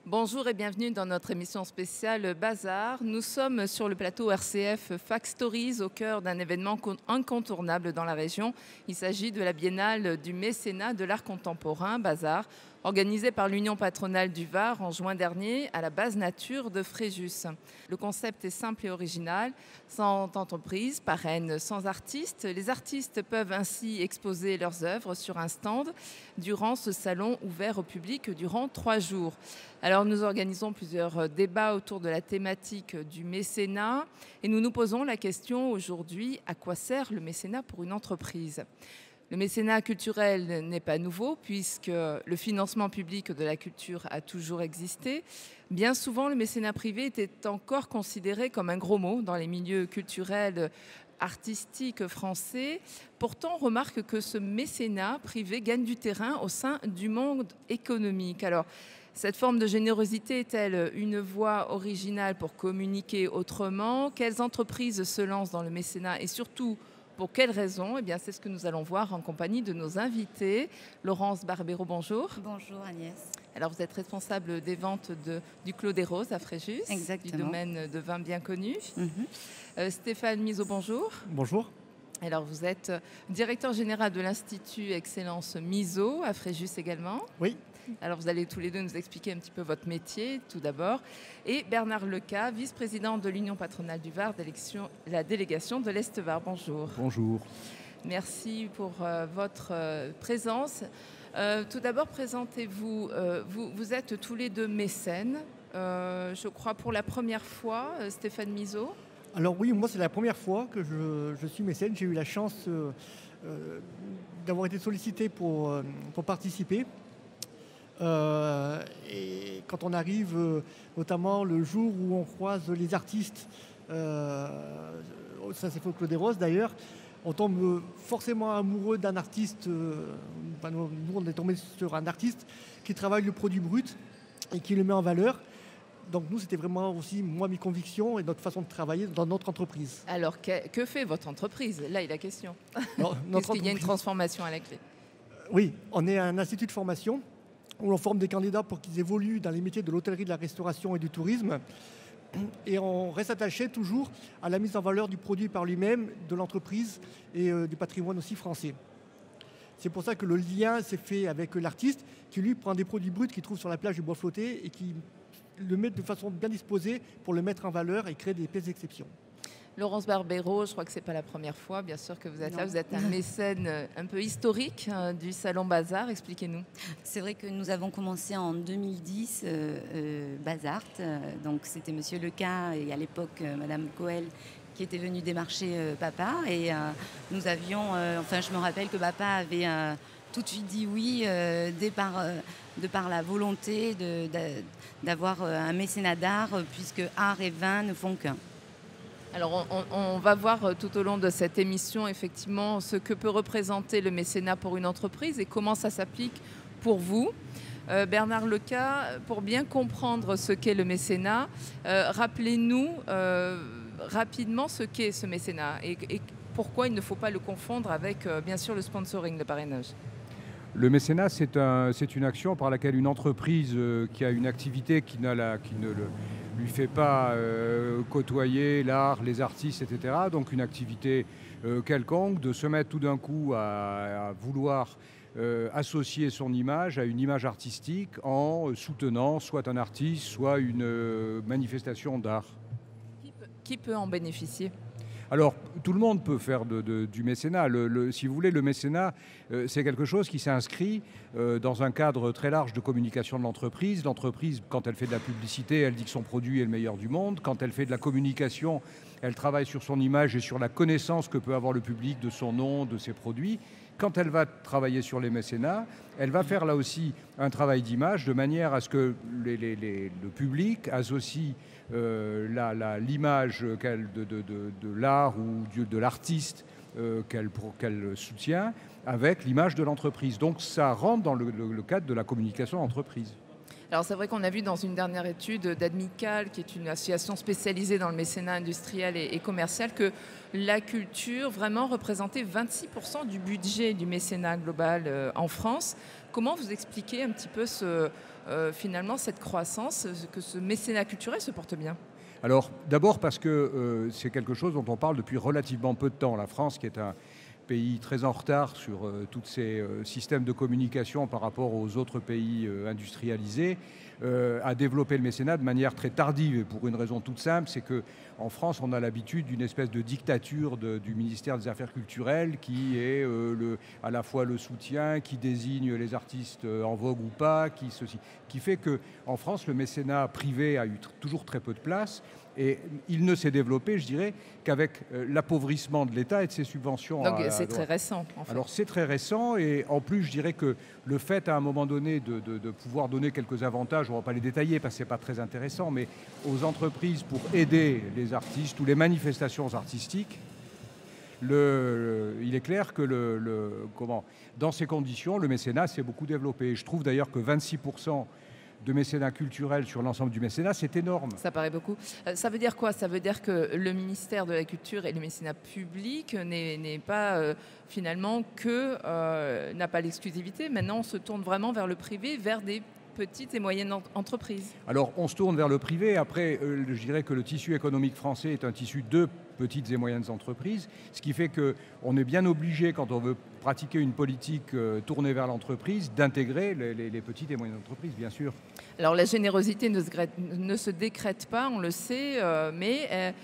Bonjour et bienvenue dans notre émission spéciale Bazar. Nous sommes sur le plateau RCF Fac Stories au cœur d'un événement incontournable dans la région. Il s'agit de la biennale du mécénat de l'art contemporain Bazar, organisée par l'Union patronale du Var en juin dernier à la base nature de Fréjus. Le concept est simple et original, sans entreprise, parraine, sans artistes. Les artistes peuvent ainsi exposer leurs œuvres sur un stand durant ce salon ouvert au public durant 3 jours. Alors nous organisons plusieurs débats autour de la thématique du mécénat et nous nous posons la question aujourd'hui, à quoi sert le mécénat pour une entreprise ? Le mécénat culturel n'est pas nouveau puisque le financement public de la culture a toujours existé. Bien souvent, le mécénat privé était encore considéré comme un gros mot dans les milieux culturels artistiques français. Pourtant, on remarque que ce mécénat privé gagne du terrain au sein du monde économique. Alors, cette forme de générosité est-elle une voie originale pour communiquer autrement ? Quelles entreprises se lancent dans le mécénat et surtout, pour quelles raisons ? Eh bien, c'est ce que nous allons voir en compagnie de nos invités. Laurence Barbero, bonjour. Bonjour Agnès. Alors, vous êtes responsable des ventes du Clos des Roses à Fréjus, Exactement. du domaine de vin bien connu. Stéphane Miseau, bonjour. Bonjour. Alors, vous êtes directeur général de l'Institut Excellence Miseau à Fréjus également. Oui. Alors, vous allez tous les deux nous expliquer un petit peu votre métier, tout d'abord. Et Bernard Leca, vice-président de l'Union patronale du Var, la délégation de l'Est-Var. Bonjour. Bonjour. Merci pour votre présence. Tout d'abord, présentez-vous. Vous êtes tous les deux mécènes, je crois pour la première fois, Stéphane Miseau. Alors oui, moi c'est la première fois que je suis mécène. J'ai eu la chance d'avoir été sollicité pour participer. Et quand on arrive, notamment le jour où on croise les artistes, ça c'est au Clos des Roses d'ailleurs, on tombe forcément amoureux d'un artiste. Nous on est tombé sur un artiste qui travaille le produit brut et qui le met en valeur. Donc nous, c'était vraiment aussi, moi, mes convictions et notre façon de travailler dans notre entreprise. Alors, que fait votre entreprise ? Là est la question. Puisqu'il y a une transformation à la clé. Oui, on est un institut de formation où on forme des candidats pour qu'ils évoluent dans les métiers de l'hôtellerie, de la restauration et du tourisme. Et on reste attaché toujours à la mise en valeur du produit par lui-même, de l'entreprise et du patrimoine aussi français. C'est pour ça que le lien s'est fait avec l'artiste qui, lui, prend des produits bruts qu'il trouve sur la plage du bois flotté et qui le met de façon bien disposée pour le mettre en valeur et créer des pièces d'exception. Laurence Barbero, je crois que ce n'est pas la première fois, bien sûr, que vous êtes là. Vous êtes un mécène un peu historique du Salon Bazar. Expliquez-nous. C'est vrai que nous avons commencé en 2010 Bazart. Donc c'était Monsieur Leca et à l'époque Madame Coel qui était venue démarcher papa. Et nous avions, je me rappelle que papa avait tout de suite dit oui de par la volonté d'avoir un mécénat d'art puisque art et vin ne font qu'un. Alors, on va voir tout au long de cette émission, effectivement, ce que peut représenter le mécénat pour une entreprise et comment ça s'applique pour vous. Bernard Leca, pour bien comprendre ce qu'est le mécénat, rappelez-nous rapidement ce qu'est ce mécénat et pourquoi il ne faut pas le confondre avec, bien sûr, le sponsoring, le parrainage. Le mécénat, c'est une action par laquelle une entreprise qui a une activité qui ne lui fait pas côtoyer l'art, les artistes, etc. Donc une activité quelconque, de se mettre tout d'un coup à vouloir associer son image à une image artistique en soutenant soit un artiste, soit une manifestation d'art. Qui peut en bénéficier ? Alors, tout le monde peut faire du mécénat. Si vous voulez, le mécénat, c'est quelque chose qui s'inscrit dans un cadre très large de communication de l'entreprise. L'entreprise, quand elle fait de la publicité, elle dit que son produit est le meilleur du monde. Quand elle fait de la communication, elle travaille sur son image et sur la connaissance que peut avoir le public de son nom, de ses produits. Quand elle va travailler sur les mécénats, elle va faire là aussi un travail d'image de manière à ce que le public associe l'image de l'art ou de l'artiste qu'elle soutient avec l'image de l'entreprise. Donc ça rentre dans le cadre de la communication d'entreprise. Alors c'est vrai qu'on a vu dans une dernière étude d'Admical, qui est une association spécialisée dans le mécénat industriel et commercial, que la culture vraiment représentait 26% du budget du mécénat global en France. Comment vous expliquez un petit peu finalement cette croissance, que ce mécénat culturel se porte bien? Alors d'abord parce que c'est quelque chose dont on parle depuis relativement peu de temps. La France, qui est un pays très en retard sur tous ces systèmes de communication par rapport aux autres pays industrialisés, a développé le mécénat de manière très tardive, et pour une raison toute simple, c'est qu'en France, on a l'habitude d'une espèce de dictature du ministère des Affaires culturelles qui est à la fois le soutien, qui désigne les artistes en vogue ou pas, qui fait qu'en France, le mécénat privé a eu toujours très peu de place. Et il ne s'est développé, je dirais, qu'avec l'appauvrissement de l'État et de ses subventions. Donc c'est très récent, en fait. Alors c'est très récent, et en plus, je dirais que le fait, à un moment donné, de pouvoir donner quelques avantages, on ne va pas les détailler parce que ce n'est pas très intéressant, mais aux entreprises pour aider les artistes ou les manifestations artistiques, il est clair que dans ces conditions, le mécénat s'est beaucoup développé. Je trouve d'ailleurs que 26% de mécénat culturel sur l'ensemble du mécénat, c'est énorme. Ça paraît beaucoup. Ça veut dire quoi? Ça veut dire que le ministère de la Culture et le mécénat public n'est pas finalement n'a pas l'exclusivité. Maintenant, on se tourne vraiment vers le privé, vers des petites et moyennes entreprises. Alors, on se tourne vers le privé. Après, je dirais que le tissu économique français est un tissu de petites et moyennes entreprises, ce qui fait qu'on est bien obligé, quand on veut pratiquer une politique tournée vers l'entreprise, d'intégrer les petites et moyennes entreprises, bien sûr. Alors, la générosité ne se décrète pas, on le sait, mais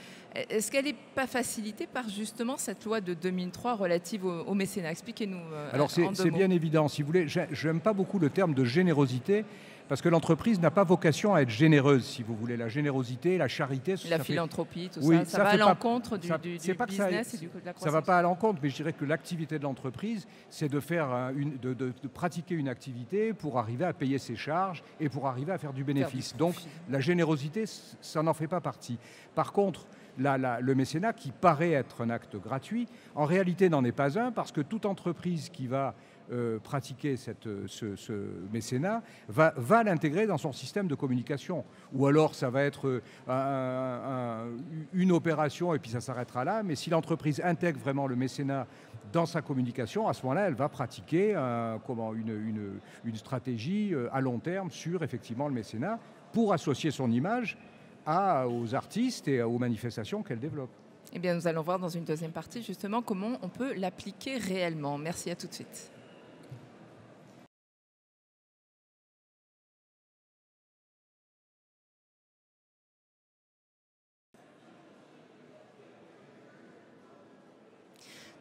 est-ce qu'elle n'est pas facilitée par justement cette loi de 2003 relative au mécénat? Expliquez-nous. Alors, c'est bien évident. Si vous voulez, je n'aime pas beaucoup le terme de générosité, parce que l'entreprise n'a pas vocation à être généreuse, si vous voulez. La générosité, la charité... La philanthropie, tout oui, ça va à l'encontre du business et de la croissance. Ça ne va pas à l'encontre, mais je dirais que l'activité de l'entreprise, c'est de pratiquer une activité pour arriver à payer ses charges et pour arriver à faire du bénéfice. Donc la générosité, ça n'en fait pas partie. Par contre, le mécénat, qui paraît être un acte gratuit, en réalité n'en est pas un, parce que toute entreprise qui va pratiquer ce mécénat va l'intégrer dans son système de communication. Ou alors ça va être une opération et puis ça s'arrêtera là. Mais si l'entreprise intègre vraiment le mécénat dans sa communication, à ce moment-là, elle va pratiquer une stratégie à long terme sur effectivement le mécénat pour associer son image aux artistes et aux manifestations qu'elle développe. Eh bien, nous allons voir dans une deuxième partie justement comment on peut l'appliquer réellement. Merci, à tout de suite.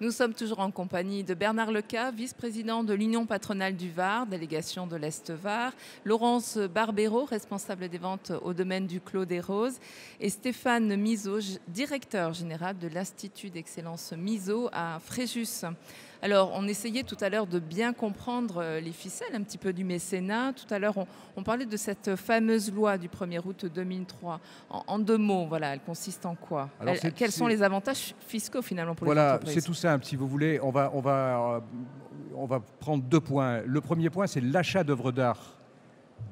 Nous sommes toujours en compagnie de Bernard Lecas, vice-président de l'Union patronale du Var, délégation de l'Est-Var, Laurence Barbero, responsable des ventes au domaine du Clos des Roses, et Stéphane Miseau, directeur général de l'Institut d'excellence Miseau à Fréjus. Alors, on essayait tout à l'heure de bien comprendre les ficelles un petit peu du mécénat. Tout à l'heure, on parlait de cette fameuse loi du 1er août 2003. En deux mots, voilà, elle consiste en quoi? Quels sont les avantages fiscaux finalement pour les entreprises? Voilà, c'est tout simple. Si vous voulez, on va prendre 2 points. Le premier point, c'est l'achat d'œuvres d'art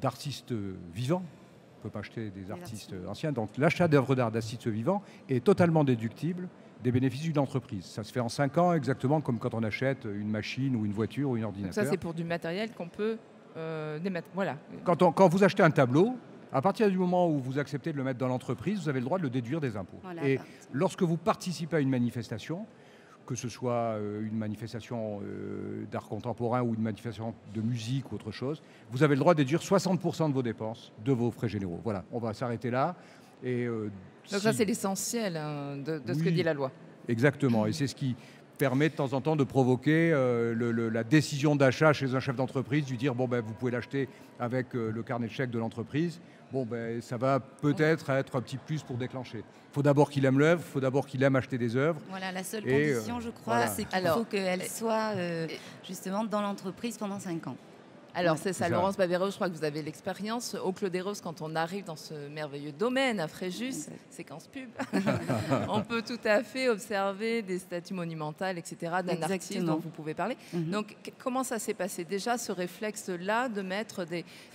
d'artistes vivants. On ne peut pas acheter des artistes anciens. Donc, l'achat d'œuvres d'art d'artistes vivants est totalement déductible des bénéfices d'une entreprise. Ça se fait en 5 ans, exactement comme quand on achète une machine ou une voiture ou un ordinateur. Donc ça, c'est pour du matériel qu'on peut démettre. Voilà. Quand vous achetez un tableau, à partir du moment où vous acceptez de le mettre dans l'entreprise, vous avez le droit de le déduire des impôts. Voilà, et lorsque vous participez à une manifestation, que ce soit une manifestation d'art contemporain ou une manifestation de musique ou autre chose, vous avez le droit de déduire 60% de vos dépenses, de vos frais généraux. Voilà, on va s'arrêter là. Donc ça, c'est l'essentiel de ce que dit la loi. Exactement, et c'est ce qui permet de temps en temps de provoquer la décision d'achat chez un chef d'entreprise, lui dire bon, vous pouvez l'acheter avec le carnet de chèques de l'entreprise. Bon, ça va peut-être être un petit plus pour déclencher. Il faut d'abord qu'il aime l'œuvre, il faut d'abord qu'il aime acheter des œuvres. Voilà, la seule condition, je crois, voilà, c'est qu'il faut qu'elle soit justement dans l'entreprise pendant 5 ans. Alors, c'est ça, Laurence Barbero, je crois que vous avez l'expérience. Au Clos des Roses, quand on arrive dans ce merveilleux domaine à Fréjus, séquence pub, on peut tout à fait observer des statues monumentales, etc., d'un artiste dont vous pouvez parler. Donc, comment ça s'est passé? Déjà, ce réflexe-là de mettre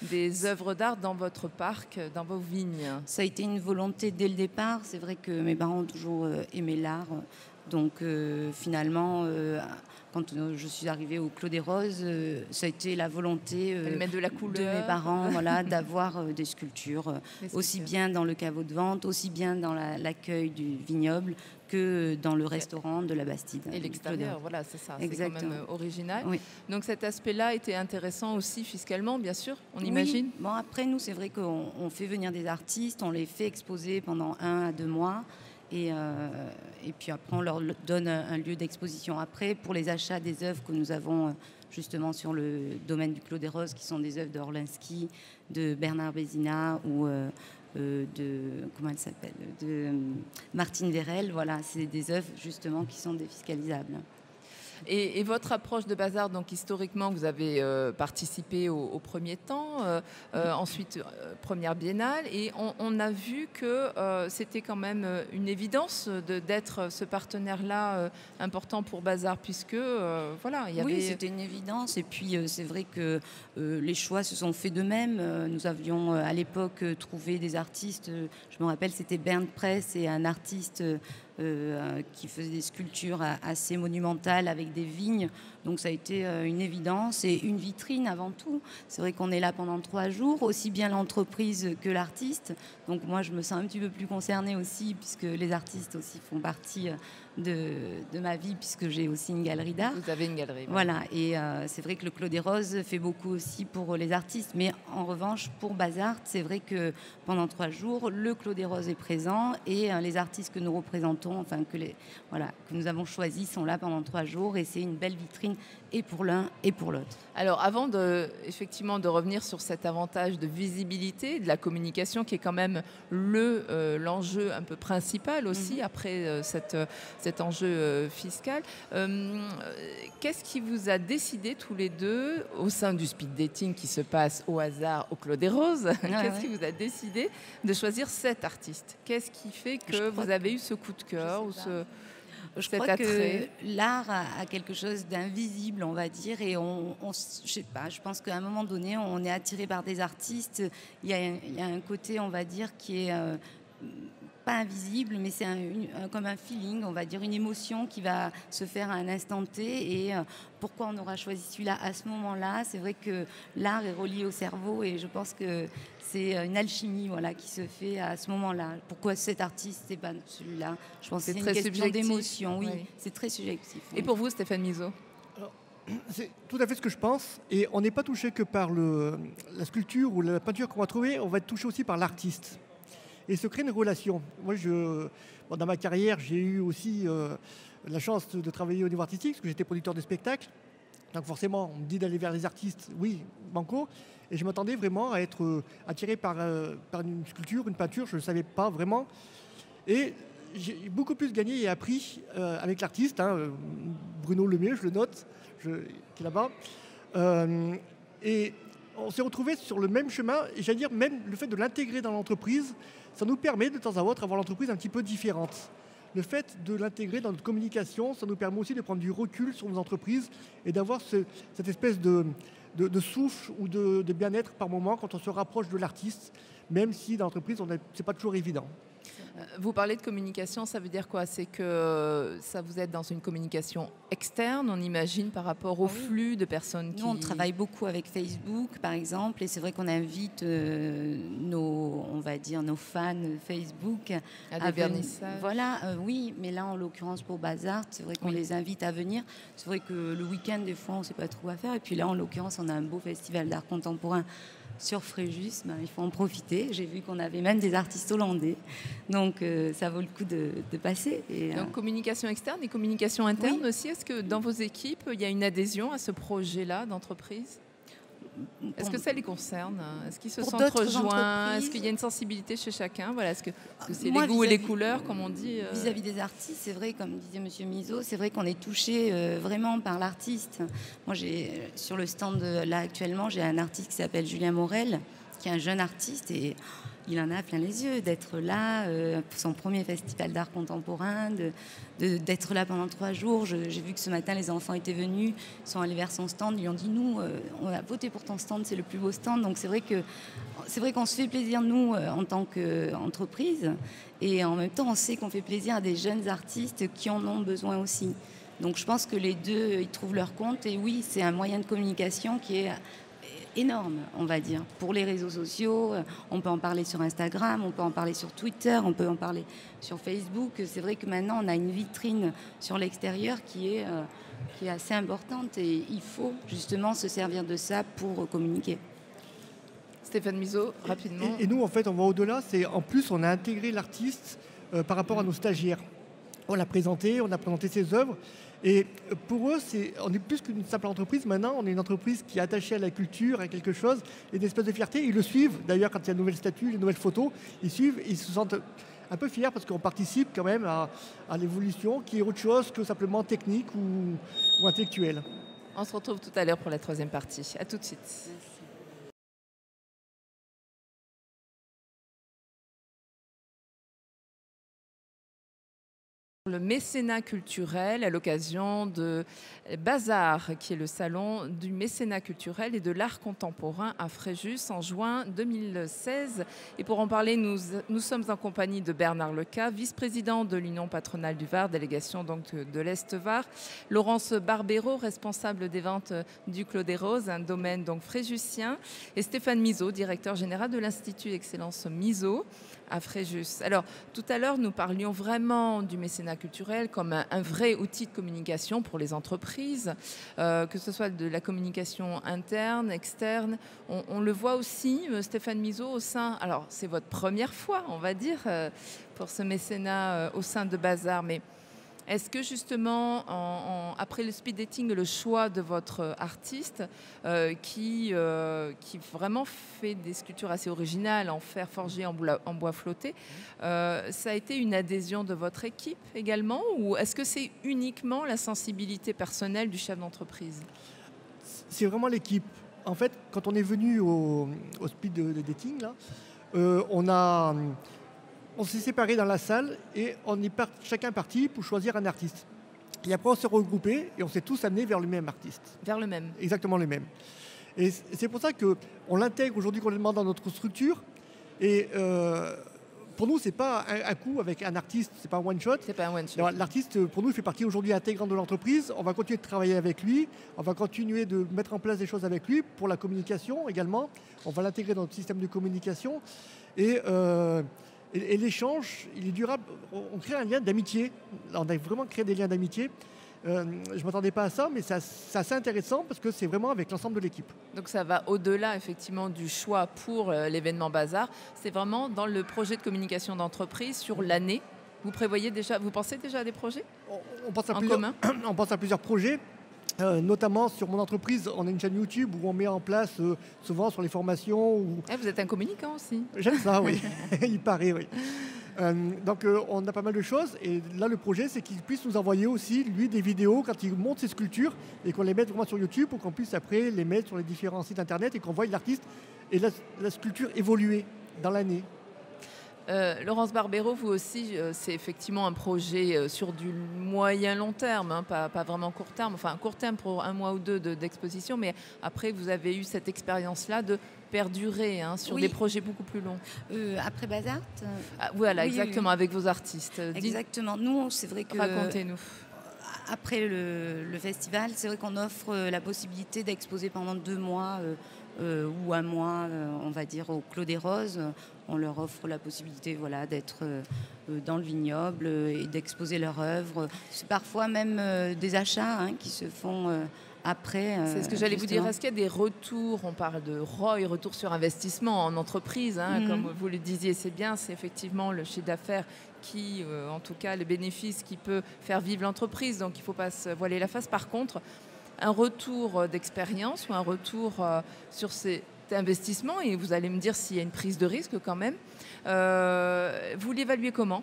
des œuvres d'art dans votre parc, dans vos vignes? Ça a été une volonté dès le départ. C'est vrai que mes parents ont toujours aimé l'art. Donc finalement, quand je suis arrivée au Clos des Roses, ça a été la volonté mettre de la couleur. de mes parents, voilà, d'avoir des sculptures, aussi bien dans le caveau de vente, aussi bien dans l'accueil du vignoble que dans le restaurant de la Bastide. Et l'extérieur, voilà, c'est ça, c'est quand Exactement. même original. Oui. Donc cet aspect-là était intéressant aussi fiscalement, bien sûr, on Oui. imagine. Bon, après, nous, c'est vrai qu'on fait venir des artistes, on les fait exposer pendant 1 à 2 mois. Et puis après, on leur donne un lieu d'exposition. Après, pour les achats des œuvres que nous avons justement sur le domaine du Clos des Roses, qui sont des œuvres d'Orlinski, de Bernard Bézina ou comment elle s'appelle, de Martine Vérel. Voilà, c'est des œuvres justement qui sont défiscalisables. Et votre approche de bazar, donc historiquement, vous avez participé au premier temps, ensuite première biennale, et on a vu que c'était quand même une évidence d'être ce partenaire-là important pour Bazar, puisque voilà, il y avait... Oui, c'était une évidence, et puis c'est vrai que les choix se sont faits d'eux-mêmes. Nous avions à l'époque trouvé des artistes, je me rappelle, c'était Bernd Press et un artiste qui faisait des sculptures assez monumentales avec des vignes. Donc ça a été une évidence et une vitrine avant tout. C'est vrai qu'on est là pendant 3 jours, aussi bien l'entreprise que l'artiste. Donc moi, je me sens un petit peu plus concernée aussi, puisque les artistes aussi font partie de ma vie, puisque j'ai aussi une galerie d'art. Vous avez une galerie. Voilà, et c'est vrai que le Clos des Roses fait beaucoup aussi pour les artistes. Mais en revanche, pour Bazart, c'est vrai que pendant 3 jours, le Clos des Roses est présent et les artistes que nous représentons, enfin que nous avons choisis, sont là pendant 3 jours, et c'est une belle vitrine et pour l'un et pour l'autre. Alors avant effectivement de revenir sur cet avantage de visibilité, de la communication qui est quand même l'enjeu un peu principal aussi après cet enjeu fiscal, qu'est-ce qui vous a décidé tous les deux au sein du speed dating qui se passe au hasard au Clos des Roses, qui vous a décidé de choisir cet artiste? Qu'est-ce qui fait que vous avez eu ce coup de cœur ou Je cet crois attrait? que l'art a quelque chose d'invisible, on va dire, et je sais pas, je pense qu'à un moment donné, on est attiré par des artistes. Il y a un côté, on va dire, qui est pas invisible, mais c'est comme un feeling, on va dire, une émotion qui va se faire à un instant T. Et pourquoi on aura choisi celui-là à ce moment-là? C'est vrai que l'art est relié au cerveau, et je pense que c'est une alchimie, voilà, qui se fait à ce moment-là. Pourquoi cet artiste et pas celui-là? Je pense que c'est une question d'émotion. Oui, c'est très subjectif. Et pour vous, Stéphane Mizeau? C'est tout à fait ce que je pense. Et on n'est pas touché que par la sculpture ou la peinture qu'on va trouver, on va être touché aussi par l'artiste. Et se crée une relation. Moi, dans ma carrière, j'ai eu aussi la chance de travailler au niveau artistique, parce que j'étais producteur de spectacles. Donc forcément, on me dit d'aller vers les artistes, oui, banco. Et je m'attendais vraiment à être attiré par une sculpture, une peinture, je ne le savais pas vraiment. Et j'ai beaucoup plus gagné et appris avec l'artiste, Bruno Lemay, je le note, qui est là-bas. Et on s'est retrouvés sur le même chemin, et j'allais dire, même le fait de l'intégrer dans l'entreprise, ça nous permet de temps à autre d'avoir l'entreprise un petit peu différente. Le fait de l'intégrer dans notre communication, ça nous permet aussi de prendre du recul sur nos entreprises et d'avoir cette espèce de souffle ou de bien-être par moment quand on se rapproche de l'artiste, même si dans l'entreprise, ce n'est pas toujours évident. Vous parlez de communication, ça veut dire quoi? C'est que ça vous êtes dans une communication externe, on imagine, par rapport au flux de personnes qui... Nous, on travaille beaucoup avec Facebook, par exemple, et c'est vrai qu'on invite nos fans Facebook à des vernissages. Voilà, oui, mais là, en l'occurrence, pour Bazart, c'est vrai qu'on les invite à venir. C'est vrai que le week-end, des fois, on ne sait pas trop quoi faire. Et puis là, en l'occurrence, on a un beau festival d'art contemporain sur Fréjus, il faut en profiter. J'ai vu qu'on avait même des artistes hollandais, donc ça vaut le coup de passer. Et, donc communication externe et communication interne aussi. Est-ce que dans vos équipes, il y a une adhésion à ce projet-là d'entreprise? Est-ce que ça les concerne? Est-ce qu'ils se sentent rejoints? Est-ce qu'il y a une sensibilité chez chacun? Voilà, est-ce que c'est les goûts et les couleurs, comme on dit Vis-à-vis des artistes, c'est vrai, comme disait M. Mizeau, c'est vrai qu'on est touché vraiment par l'artiste. Moi, sur le stand là actuellement, j'ai un artiste qui s'appelle Julien Morel, qui est un jeune artiste, et il en a plein les yeux d'être là pour son premier festival d'art contemporain, d'être là pendant 3 jours. J'ai vu que ce matin, les enfants étaient venus, sont allés vers son stand, ils lui ont dit, nous, on a voté pour ton stand, c'est le plus beau stand. Donc c'est vrai qu'on se fait plaisir, nous, en tant qu'entreprise, et en même temps, on sait qu'on fait plaisir à des jeunes artistes qui en ont besoin aussi. Donc je pense que les deux, ils trouvent leur compte, et oui, c'est un moyen de communication qui est énorme, on va dire, pour les réseaux sociaux. On peut en parler sur Instagram, on peut en parler sur Twitter, on peut en parler sur Facebook. C'est vrai que maintenant, on a une vitrine sur l'extérieur qui est assez importante, et il faut justement se servir de ça pour communiquer. Stéphane Mizaud, rapidement. Et nous, en fait, on va au-delà. En plus, on a intégré l'artiste par rapport à nos stagiaires. On a présenté ses œuvres. Et pour eux, on est plus qu'une simple entreprise. Maintenant, on est une entreprise qui est attachée à la culture, à quelque chose, et une espèce de fierté. Ils le suivent. D'ailleurs, quand il y a de nouvelles statues, les nouvelles photos, ils suivent. Ils se sentent un peu fiers parce qu'on participe quand même à l'évolution qui est autre chose que simplement technique ou intellectuelle. On se retrouve tout à l'heure pour la 3e partie. À tout de suite. Merci. Le mécénat culturel à l'occasion de Bazar, qui est le salon du mécénat culturel et de l'art contemporain à Fréjus en juin 2016. Et pour en parler, nous sommes en compagnie de Bernard Leca, vice-président de l'Union patronale du Var, délégation donc de l'Est-Var, Laurence Barbero, responsable des ventes du Clos des Roses, un domaine donc fréjusien, et Stéphane Mizaud, directeur général de l'Institut d'excellence Mizaud à Fréjus. Alors, tout à l'heure, nous parlions vraiment du mécénat culturel comme un vrai outil de communication pour les entreprises, que ce soit de la communication interne, externe. On le voit aussi, Stéphane Mizaud, au sein... Alors, c'est votre première fois, on va dire, pour ce mécénat au sein de Bazar, mais est-ce que justement, après le speed dating, le choix de votre artiste qui vraiment fait des sculptures assez originales en fer forgé, en bois flotté, ça a été une adhésion de votre équipe également, ou est-ce que c'est uniquement la sensibilité personnelle du chef d'entreprise? C'est vraiment l'équipe. En fait, quand on est venu au speed de dating, là, on s'est séparés dans la salle et on est chacun parti pour choisir un artiste. Et après, on s'est regroupés et on s'est tous amenés vers le même artiste. Vers le même. Exactement le même. Et c'est pour ça qu'on l'intègre aujourd'hui complètement dans notre structure. Et pour nous, ce n'est pas un coup avec un artiste, ce n'est pas un one-shot. C'est pas un one-shot. L'artiste, pour nous, il fait partie aujourd'hui intégrante de l'entreprise. On va continuer de travailler avec lui. On va continuer de mettre en place des choses avec lui pour la communication également. On va l'intégrer dans notre système de communication. Et l'échange, il est durable. On crée un lien d'amitié. On a vraiment créé des liens d'amitié. Je ne m'attendais pas à ça, mais c'est assez intéressant parce que c'est vraiment avec l'ensemble de l'équipe. Donc ça va au-delà effectivement du choix pour l'événement Bazar. C'est vraiment dans le projet de communication d'entreprise sur l'année. Vous pensez déjà à des projets on pense à en commun? On pense à plusieurs projets. Notamment sur mon entreprise, on a une chaîne YouTube où on met en place souvent sur les formations. Vous êtes un communicant aussi. J'aime ça, oui. Il paraît, oui. Donc on a pas mal de choses. Et là, le projet, c'est qu'il puisse nous envoyer aussi, lui, des vidéos quand il monte ses sculptures et qu'on les mette vraiment sur YouTube pour qu'on puisse après les mettre sur les différents sites internet et qu'on voie l'artiste et la sculpture évoluer dans l'année. Laurence Barbero, vous aussi, c'est effectivement un projet sur du moyen-long terme, hein, pas vraiment court terme, enfin court terme pour 1 mois ou 2 d'exposition, mais après vous avez eu cette expérience-là de perdurer sur des projets beaucoup plus longs. Après Bazar Voilà, oui, exactement, oui. Avec vos artistes. Exactement, nous, c'est vrai que... Racontez-nous. Après le festival, c'est vrai qu'on offre la possibilité d'exposer pendant 2 mois ou 1 mois, on va dire, au Clos des Roses. On leur offre la possibilité d'être dans le vignoble et d'exposer leur œuvre. C'est parfois même des achats qui se font après. C'est ce que j'allais vous dire. Est-ce qu'il y a des retours? On parle de ROI, retour sur investissement en entreprise. Comme vous le disiez, c'est bien. C'est effectivement le chiffre d'affaires qui, en tout cas, le bénéfice qui peut faire vivre l'entreprise. Donc, il ne faut pas se voiler la face. Par contre, un retour d'expérience ou un retour sur ces investissement, et vous allez me dire s'il y a une prise de risque quand même. Vous l'évaluez comment?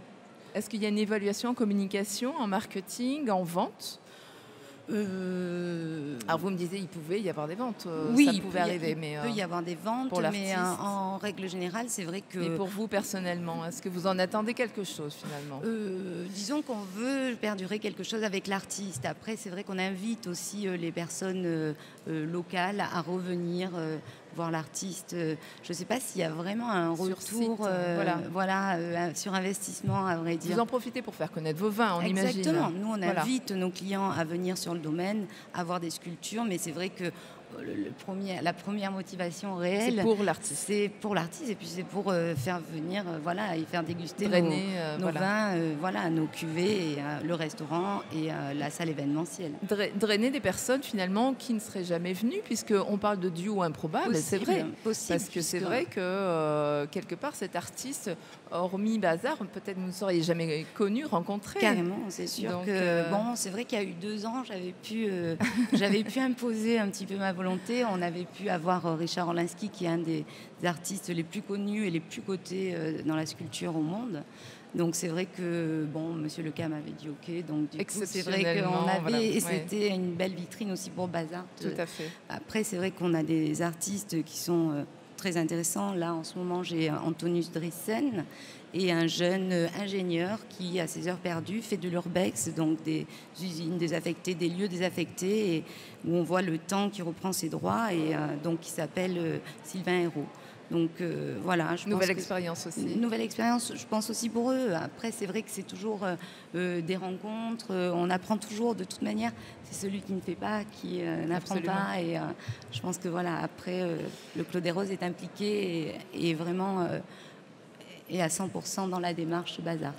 Est-ce qu'il y a une évaluation en communication, en marketing, en vente? Alors vous me disiez, il pouvait y avoir des ventes, Oui, ça pouvait arriver, mais il peut y avoir des ventes, pour mais l'artiste. en règle générale, c'est vrai que... Et pour vous personnellement, est-ce que vous en attendez quelque chose finalement? Disons qu'on veut perdurer quelque chose avec l'artiste. Après, c'est vrai qu'on invite aussi les personnes locales à revenir voir l'artiste. Je ne sais pas s'il y a vraiment un Sur retour site, sur investissement, à vrai dire. Vous en profitez pour faire connaître vos vins, on imagine. Exactement. Nous, on Voilà. invite nos clients à venir sur le domaine, à voir des sculptures, mais c'est vrai que la première motivation réelle, C'est pour l'artiste. c'est pour l'artiste, et puis c'est pour faire venir, et faire déguster Drainer, nos vins, nos cuvées, et, le restaurant et la salle événementielle. Drainer des personnes finalement qui ne seraient jamais venues, puisqu'on parle de duo improbable, c'est vrai. Possible, Parce que c'est vrai que quelque part cet artiste, hormis Bazar, peut-être vous ne seriez jamais connu, rencontré. Carrément, c'est sûr. Donc, que c'est vrai qu'il y a eu 2 ans, j'avais pu imposer un petit peu ma volonté. On avait pu avoir Richard Orlinski, qui est un des artistes les plus connus et les plus cotés dans la sculpture au monde. Donc c'est vrai que Monsieur Leca m'avait dit OK. Donc du coup, c'est vrai qu'on avait, et c'était une belle vitrine aussi pour Bazar. Tout à fait. Après, c'est vrai qu'on a des artistes qui sont très intéressants. Là, en ce moment, j'ai Antonius Drissen et un jeune ingénieur qui, à ses heures perdues, fait de l'urbex, donc des usines désaffectées, des lieux désaffectés, et où on voit le temps qui reprend ses droits, et donc qui s'appelle Sylvain Hérault. Donc voilà. Nouvelle expérience aussi. Nouvelle expérience, je pense aussi pour eux. Après, c'est vrai que c'est toujours des rencontres. On apprend toujours, de toute manière. C'est celui qui ne fait pas qui n'apprend pas. Et je pense que voilà, après, le Clos des Roses est impliqué et vraiment et à 100% dans la démarche Bazar.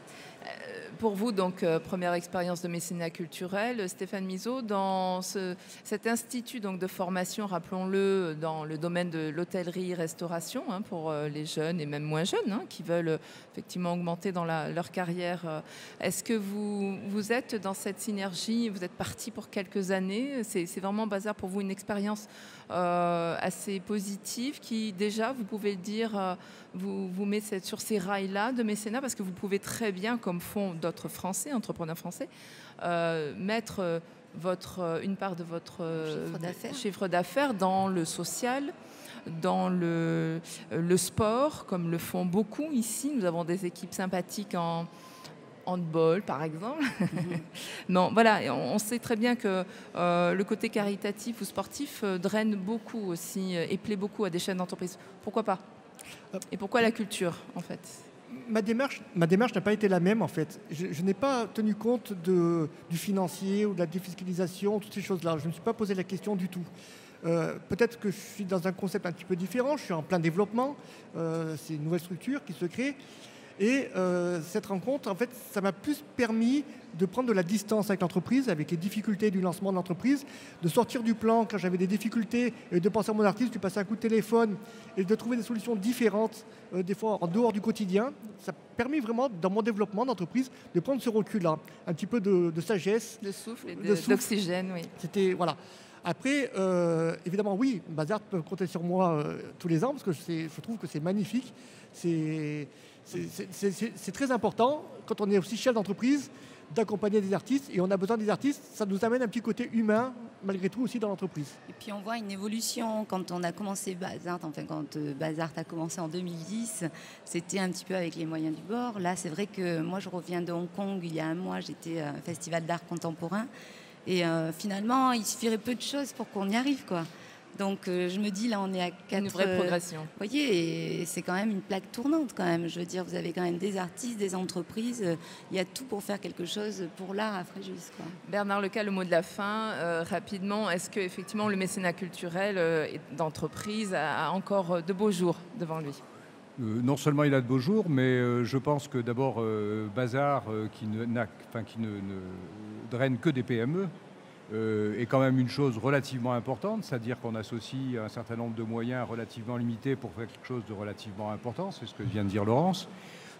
Pour vous, donc, première expérience de mécénat culturel, Stéphane Mizaud, dans cet institut donc, de formation, rappelons-le, dans le domaine de l'hôtellerie-restauration, pour les jeunes et même moins jeunes, qui veulent effectivement augmenter dans leur carrière. Est-ce que vous êtes dans cette synergie? Vous êtes parti pour quelques années. C'est vraiment Bazar pour vous une expérience assez positive qui, déjà, vous pouvez le dire, vous met sur ces rails-là de mécénat, parce que vous pouvez très bien, comme font d'autres Français, entrepreneurs français, mettre une part de votre chiffre d'affaires dans le social, dans le sport, comme le font beaucoup ici. Nous avons des équipes sympathiques en handball, par exemple. Non, voilà, on sait très bien que le côté caritatif ou sportif draine beaucoup aussi et plaît beaucoup à des chaînes d'entreprise. Pourquoi pas? Et pourquoi la culture, en fait? Ma démarche n'a pas été la même, en fait. Je n'ai pas tenu compte du financier ou de la défiscalisation, toutes ces choses-là. Je ne me suis pas posé la question du tout. Peut-être que je suis dans un concept un petit peu différent. Je suis en plein développement. C'est une nouvelle structure qui se crée. Et cette rencontre, en fait, ça m'a plus permis de prendre de la distance avec l'entreprise, avec les difficultés du lancement de l'entreprise, de sortir du plan quand j'avais des difficultés et de penser à mon artiste, de passer un coup de téléphone et de trouver des solutions différentes, des fois en dehors du quotidien. Ça a permis vraiment, dans mon développement d'entreprise, de prendre ce recul-là, un petit peu de sagesse. De souffle et d'oxygène, oui. C'était, voilà. Après, évidemment, oui, Bazar peut compter sur moi tous les ans, parce que je trouve que c'est magnifique. C'est très important, quand on est aussi chef d'entreprise, d'accompagner des artistes, et on a besoin des artistes. Ça nous amène un petit côté humain, malgré tout, aussi dans l'entreprise. Et puis on voit une évolution. Quand on a commencé Bazar, quand Bazar a commencé en 2010, c'était un petit peu avec les moyens du bord. Là, c'est vrai que moi, je reviens de Hong Kong il y a un mois, j'étais à un festival d'art contemporain, et finalement, il suffirait peu de choses pour qu'on y arrive, quoi. Donc je me dis, là, on est à 4... Une vraie progression. Vous voyez, et c'est quand même une plaque tournante, quand même. Je veux dire, vous avez quand même des artistes, des entreprises. Il y a tout pour faire quelque chose pour l'art à Fréjus, quoi. Bernard Leca, le mot de la fin, rapidement. Est-ce que effectivement le mécénat culturel d'entreprise a encore de beaux jours devant lui? Non seulement il a de beaux jours, mais je pense que d'abord Bazar, qui ne draine que des PME, est quand même une chose relativement importante, c'est-à-dire qu'on associe un certain nombre de moyens relativement limités pour faire quelque chose de relativement important, c'est ce que vient de dire Laurence.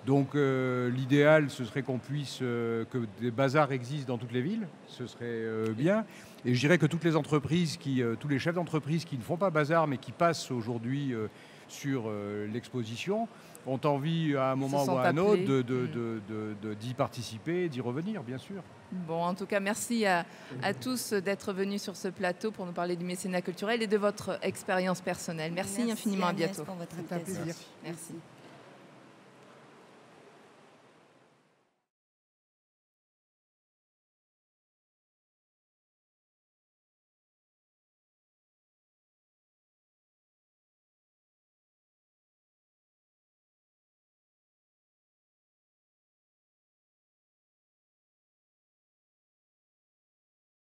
Donc l'idéal, ce serait qu'on puisse, que des bazars existent dans toutes les villes, ce serait bien. Et je dirais que toutes les entreprises, tous les chefs d'entreprise qui ne font pas bazar, mais qui passent aujourd'hui sur l'exposition ont envie à un moment ou à un appelés. autre d'y participer, d'y revenir, bien sûr. Bon, en tout cas, merci à tous d'être venus sur ce plateau pour nous parler du mécénat culturel et de votre expérience personnelle. Merci infiniment, à Agnès, bientôt. pour votre C'était un invitation. plaisir. Merci.